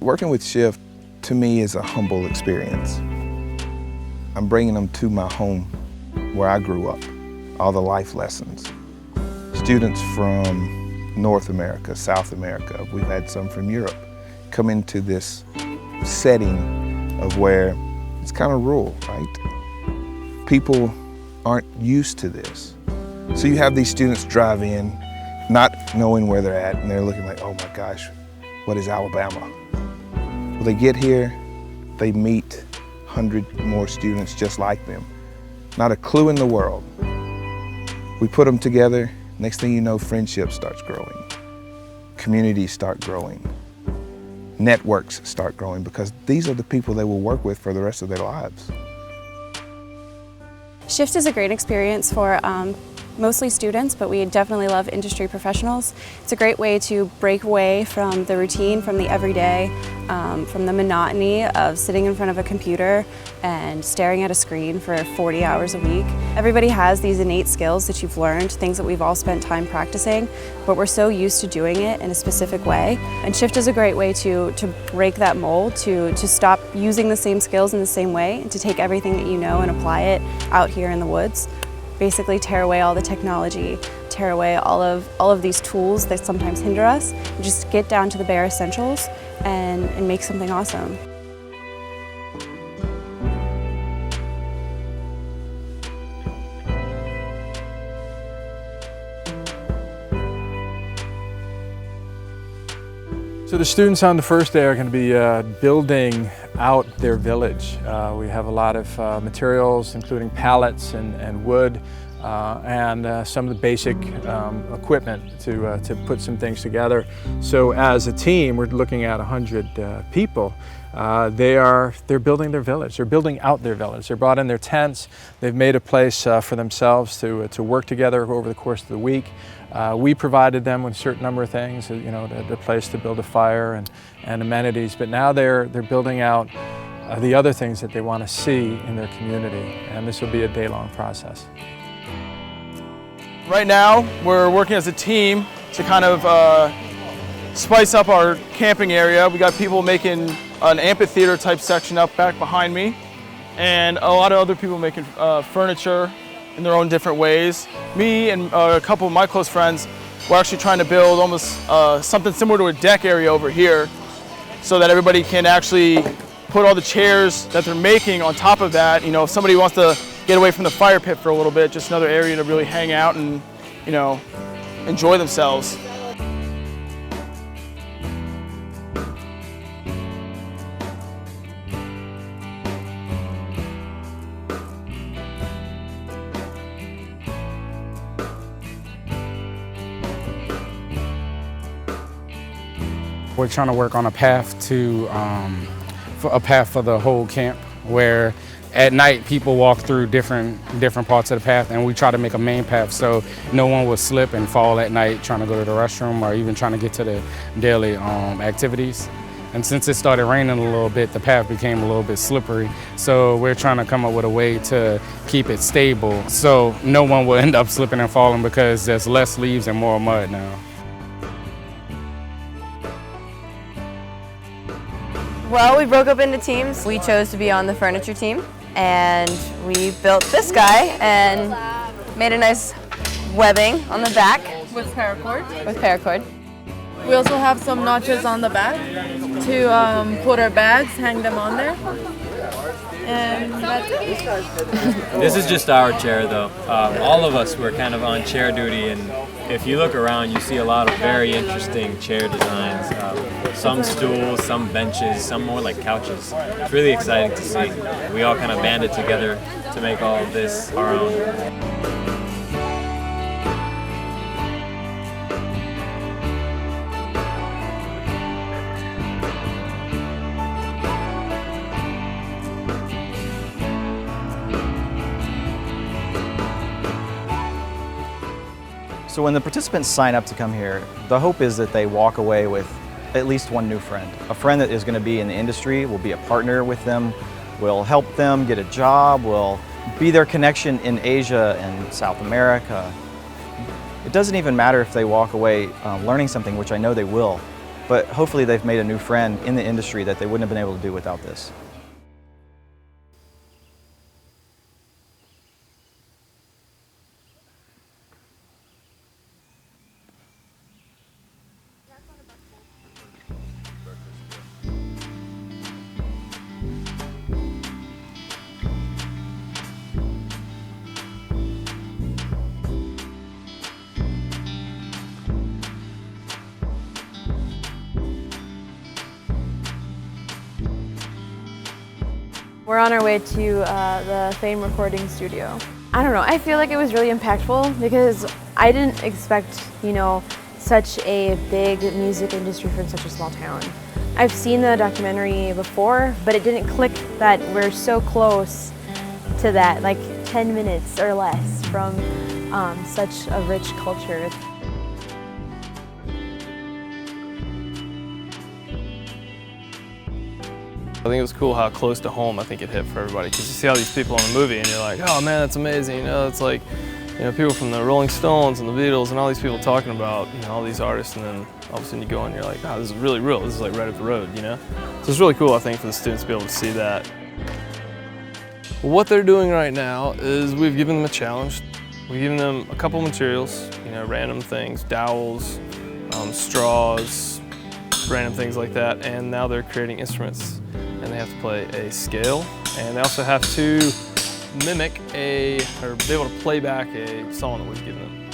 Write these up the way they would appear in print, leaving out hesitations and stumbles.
Working with SHiFT, to me, is a humble experience. I'm bringing them to my home where I grew up, all the life lessons. Students from North America, South America, we've had some from Europe, come into this setting of where it's kind of rural, right? People aren't used to this. So you have these students drive in, not knowing where they're at, and they're looking like, oh my gosh, what is Alabama? Well, they get here, they meet 100 more students just like them. Not a clue in the world. We put them together, next thing you know, friendship starts growing. Communities start growing. Networks start growing, because these are the people they will work with for the rest of their lives. SHiFT is a great experience for mostly students, but we definitely love industry professionals. It's a great way to break away from the routine, from the everyday, from the monotony of sitting in front of a computer and staring at a screen for 40 hours a week. Everybody has these innate skills that you've learned, things that we've all spent time practicing, but we're so used to doing it in a specific way. And SHiFT is a great way to break that mold, to stop using the same skills in the same way, and to take everything that you know and apply it out here in the woods. Basically tear away all the technology, tear away all of these tools that sometimes hinder us, and just get down to the bare essentials and make something awesome. So the students on the first day are going to be building out their village. We have a lot of materials, including pallets and wood, and some of the basic equipment to put some things together. So as a team, we're looking at 100 people. They're building their village. They're building out their village. They brought in their tents. They've made a place for themselves to work together over the course of the week. We provided them with a certain number of things, you know, the place to build a fire and amenities. But now they're building out the other things that they want to see in their community, and this will be a day-long process. Right now, we're working as a team to kind of spice up our camping area. We got people making an amphitheater type section up back behind me, and a lot of other people making furniture in their own different ways. Me and a couple of my close friends were actually trying to build almost something similar to a deck area over here, so that everybody can actually put all the chairs that they're making on top of that. You know, if somebody wants to get away from the fire pit for a little bit, just another area to really hang out and, you know, enjoy themselves. We're trying to work on a path for the whole camp, where at night people walk through different parts of the path, and we try to make a main path so no one will slip and fall at night trying to go to the restroom or even trying to get to the daily activities. And since it started raining a little bit, the path became a little bit slippery. So we're trying to come up with a way to keep it stable so no one will end up slipping and falling, because there's less leaves and more mud now. Well, we broke up into teams. We chose to be on the furniture team, and we built this guy and made a nice webbing on the back. With paracord. With paracord. We also have some notches on the back to put our bags, hang them on there. And that's it. This is just our chair though. All of us were kind of on chair duty, and if you look around you see a lot of very interesting chair designs. Some stools, some benches, some more like couches. It's really exciting to see. We all kind of banded together to make all of this our own. So when the participants sign up to come here, the hope is that they walk away with at least one new friend. A friend that is going to be in the industry, will be a partner with them, will help them get a job, will be their connection in Asia and South America. It doesn't even matter if they walk away learning something, which I know they will. but hopefully they've made a new friend in the industry that they wouldn't have been able to do without this. We're on our way to the Fame recording studio. I don't know, I feel like it was really impactful because I didn't expect, you know, such a big music industry from such a small town. I've seen the documentary before, but it didn't click that we're so close to that, like 10 minutes or less from such a rich culture. I think it was cool how close to home I think it hit for everybody, because you see all these people in the movie and you're like, oh man, that's amazing. You know, it's like, you know, people from the Rolling Stones and the Beatles and all these people talking about, you know, all these artists, and then all of a sudden you go and you're like, oh, this is really real. This is like right up the road, you know? So it's really cool, I think, for the students to be able to see that. What they're doing right now is we've given them a challenge. We've given them a couple materials, you know, random things, dowels, straws, random things like that, and now they're creating instruments. And they have to play a scale, and they also have to mimic or be able to play back a song that we've given them.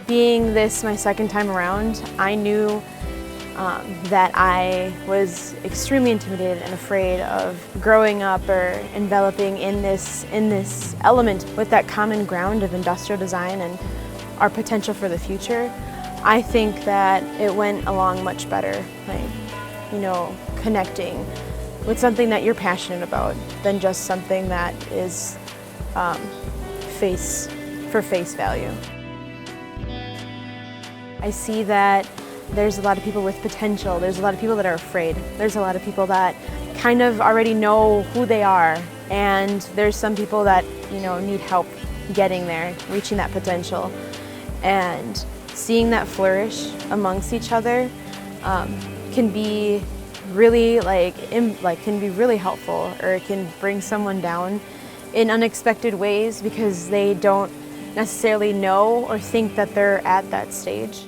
Being this my second time around, I knew that I was extremely intimidated and afraid of growing up or enveloping in this element with that common ground of industrial design and our potential for the future. I think that it went along much better, like, you know, connecting with something that you're passionate about than just something that is face value. I see that there's a lot of people with potential. There's a lot of people that are afraid. There's a lot of people that kind of already know who they are. And there's some people that, you know, need help getting there, reaching that potential. And seeing that flourish amongst each other can be really can be really helpful, or it can bring someone down in unexpected ways because they don't necessarily know or think that they're at that stage.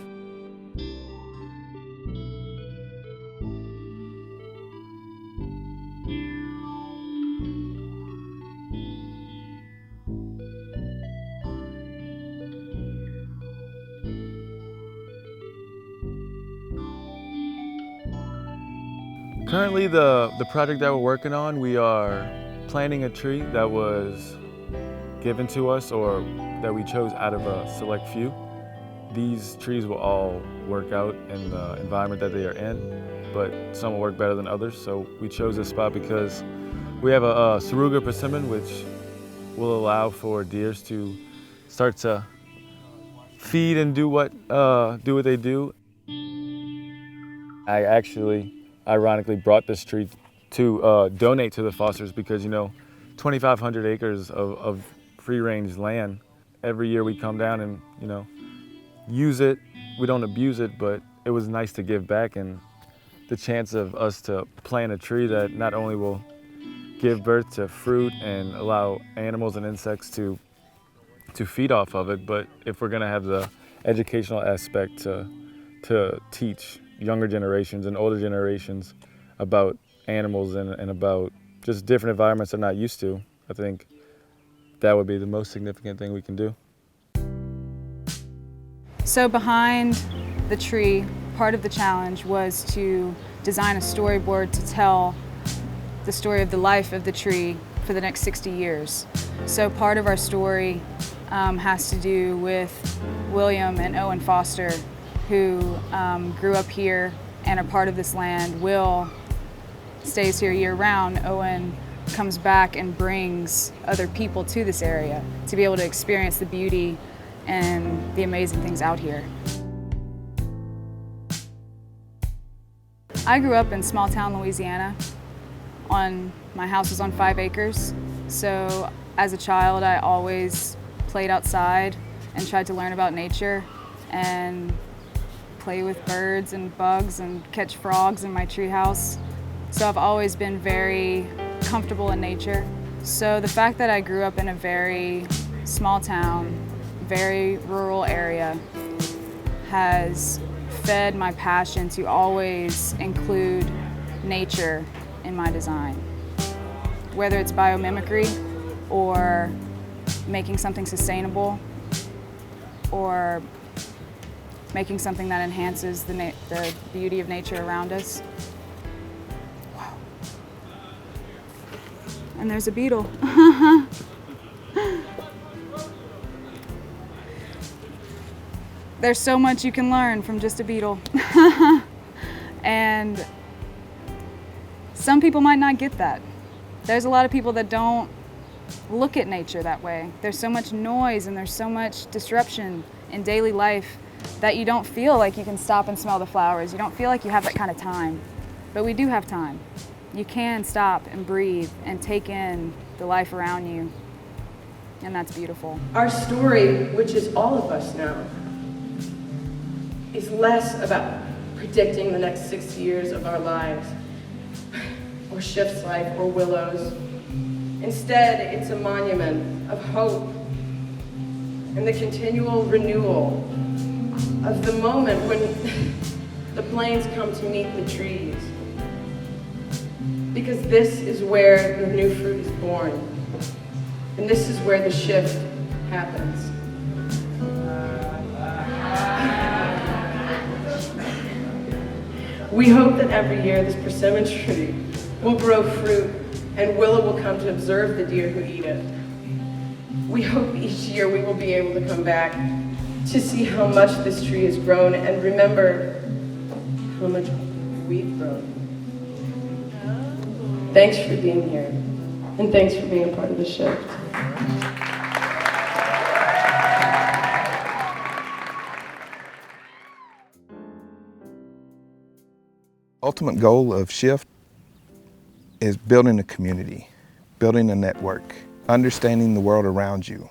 Currently, the project that we're working on, we are planting a tree that was given to us or that we chose out of a select few. These trees will all work out in the environment that they are in, but some will work better than others. So we chose this spot because we have a Saruga persimmon, which will allow for deers to start to feed and do what they do. I actually, ironically, brought this tree to donate to the Fosters because, you know, 2,500 acres of free-range land. Every year we come down and, you know, use it. We don't abuse it, but it was nice to give back, and the chance of us to plant a tree that not only will give birth to fruit and allow animals and insects to feed off of it, but if we're gonna have the educational aspect to teach younger generations and older generations about animals and about just different environments they're not used to, I think that would be the most significant thing we can do. So behind the tree, part of the challenge was to design a storyboard to tell the story of the life of the tree for the next 60 years. So part of our story has to do with William and Owen Foster, who grew up here and are part of this land. Will stays here year-round. Owen comes back and brings other people to this area to be able to experience the beauty and the amazing things out here. I grew up in small town Louisiana. My house was on 5 acres. So as a child, I always played outside and tried to learn about nature and play with birds and bugs and catch frogs in my treehouse. So I've always been very comfortable in nature. So the fact that I grew up in a very small town, very rural area has fed my passion to always include nature in my design. Whether it's biomimicry or making something sustainable or making something that enhances the beauty of nature around us. Wow. And there's a beetle. There's so much you can learn from just a beetle. And some people might not get that. There's a lot of people that don't look at nature that way. There's so much noise and there's so much disruption in daily life that you don't feel like you can stop and smell the flowers. You don't feel like you have that kind of time. But we do have time. You can stop and breathe and take in the life around you. And that's beautiful. Our story, which is all of us now, is less about predicting the next 6 years of our lives, or SHiFT's life, or Willow's. Instead, it's a monument of hope and the continual renewal of the moment when the plains come to meet the trees. Because this is where the new fruit is born, and this is where the shift happens. We hope that every year this persimmon tree will grow fruit and Willow will come to observe the deer who eat it. We hope each year we will be able to come back to see how much this tree has grown and remember how much we've grown. Thanks for being here, and thanks for being a part of the SHiFT. Ultimate goal of SHiFT is building a community, building a network, understanding the world around you,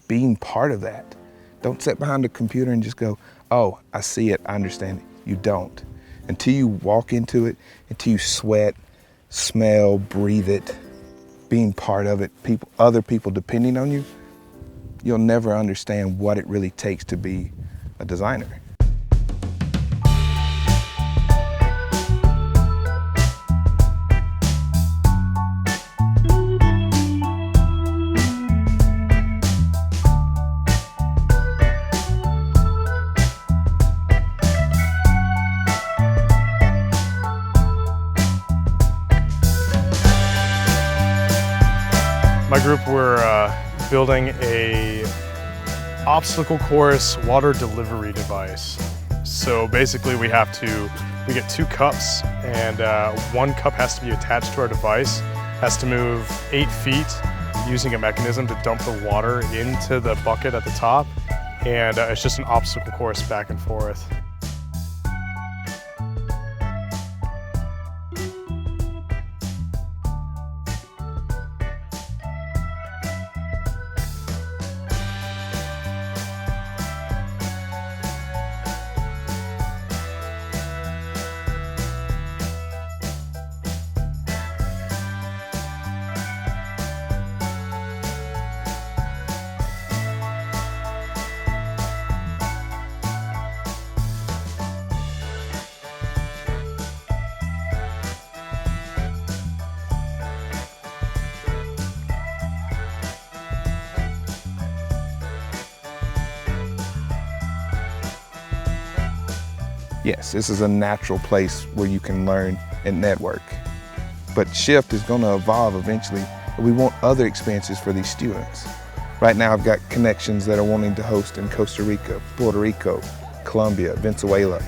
being part of that. Don't sit behind a computer and just go, oh, I see it, I understand it. You don't. Until you walk into it, until you sweat, smell, breathe it, being part of it, other people depending on you, you'll never understand what it really takes to be a designer. My group, we're building a obstacle course water delivery device. So basically we get 2 cups and 1 cup has to be attached to our device, has to move 8 feet using a mechanism to dump the water into the bucket at the top, and it's just an obstacle course back and forth. Yes, this is a natural place where you can learn and network. But SHiFT is going to evolve eventually. We want other experiences for these students. Right now I've got connections that are wanting to host in Costa Rica, Puerto Rico, Colombia, Venezuela,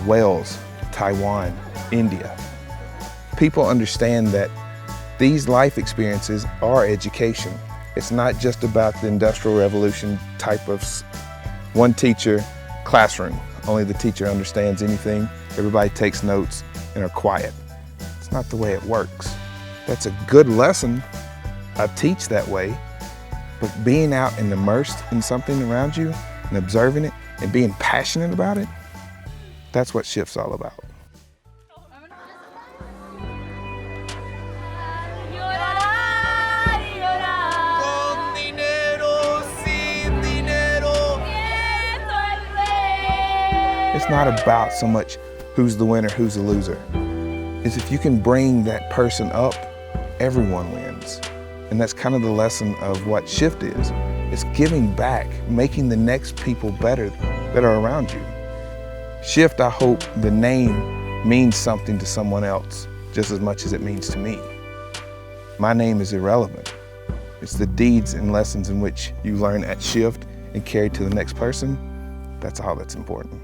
Wales, Taiwan, India. People understand that these life experiences are education. It's not just about the Industrial Revolution type of one teacher classroom. Only the teacher understands anything. everybody takes notes and are quiet. It's not the way it works. That's a good lesson. I teach that way, but being out and immersed in something around you and observing it and being passionate about it, that's what SHiFT's all about. It's not about so much who's the winner, who's the loser. It's if you can bring that person up, everyone wins. And that's kind of the lesson of what SHiFT is. It's giving back, making the next people better that are around you. SHiFT, I hope the name means something to someone else just as much as it means to me. My name is irrelevant. It's the deeds and lessons in which you learn at SHiFT and carry to the next person. That's all that's important.